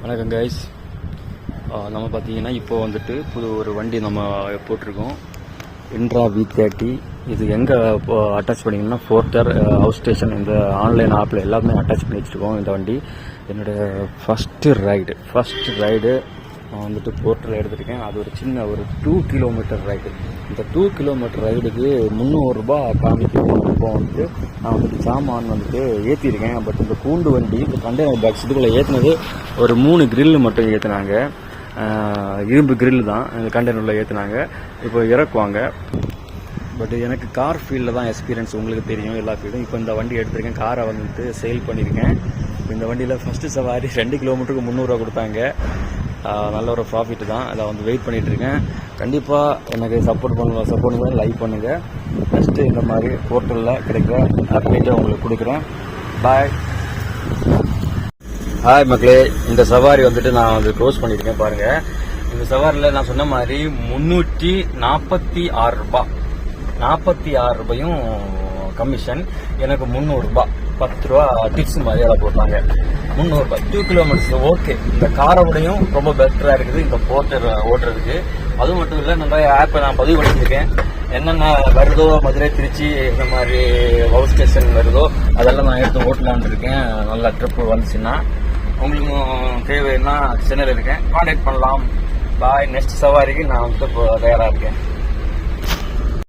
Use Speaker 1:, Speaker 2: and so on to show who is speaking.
Speaker 1: வணக்கம் கைஸ். நம்ம பார்த்தீங்கன்னா இப்போ வந்துட்டு புது ஒரு வண்டி நம்ம போட்டிருக்கோம், இன்ட்ரா V30. இது எங்கே அட்டாச் பண்ணிங்கன்னா ஃபோர்த்தர் ஹவுஸ் ஸ்டேஷன் இந்த ஆன்லைன் ஆப்பில் எல்லாமே அட்டாச் பண்ணி வச்சுருக்கோம். இந்த வண்டி என்னோடய ஃபஸ்ட்டு ரைடு நான் வந்துட்டு போர்ட்டரில் எடுத்துருக்கேன். அது ஒரு சின்ன ஒரு 2 கிலோமீட்டர் ரைடு. இந்த 2 கிலோமீட்டர் ரைடுக்கு 300 ரூபா காமிக்கும். இப்போ வந்துட்டு நான் வந்துட்டு சாமான் வந்துட்டு ஏற்றிருக்கேன். பட் இந்த கூண்டு வண்டி இந்த கண்டெய்னர் பாக்ஸ் இதுக்குள்ளே ஏற்றினது ஒரு 3 கிரில் மட்டும் ஏற்றினாங்க. இரும்பு கிரில் தான் இந்த கண்டெய்னரில் ஏற்றினாங்க. இப்போ இறக்குவாங்க. பட் எனக்கு கார் ஃபீல்டில் தான் எக்ஸ்பீரியன்ஸ், உங்களுக்கு தெரியும் எல்லா ஃபீல்டும். இப்போ இந்த வண்டி எடுத்திருக்கேன், காரை வந்துட்டு சேல் பண்ணியிருக்கேன். இந்த வண்டியில் ஃபஸ்ட்டு சவாரி 2 கிலோமீட்டருக்கு 300 ரூபா கொடுத்தாங்க. நல்ல ஒரு ப்ராஃபிட் தான். அதை வந்து வெயிட் பண்ணிகிட்ருக்கேன். கண்டிப்பாக எனக்கு சப்போர்ட் பண்ணுங்கள், லைக் பண்ணுங்கள். நெக்ஸ்ட்டு இந்த மாதிரி போர்ட்டலில் கிடைக்கிற அப்டேட்டை உங்களுக்கு கொடுக்குறேன். பாய். ஹாய் மக்களே, இந்த சவாரி வந்துட்டு நான் வந்து க்ளோஸ் பண்ணியிருக்கேன். பாருங்கள், இந்த சவாரியில் நான் சொன்ன மாதிரி 346 ரூபா, 46 ரூபாயும் கமிஷன், எனக்கு 300 ரூபா, 10 ரூபா டிப்ஸ் மாதிரி அதை போட்டாங்க. 300 ரூபாய் 2 கிலோமீட்டர்ஸ். ஓகே, இந்த காரோடையும் ரொம்ப பெட்டராக இருக்குது இந்த போர்ட்டர் ஓட்டுறதுக்கு. அது மட்டும் இல்லை, நம்ம ஆப்பை நான் பதிவு பண்ணியிருக்கேன். என்னென்ன வருதோ, மதுரை, திருச்சி இந்த மாதிரி ஹவுஸ் ஸ்டேஷன் வருதோ அதெல்லாம் நான் எடுத்து ஓட்டலான்னு இருக்கேன். நல்ல ட்ரிப்பு வந்துச்சுன்னா உங்களுக்கும் தேவைன்னா சென்னையில் இருக்கேன், கான்டாக்ட் பண்ணலாம். பாய். நெக்ஸ்ட் சவாரிக்கு நான் வந்து தயாராக இருக்கேன்.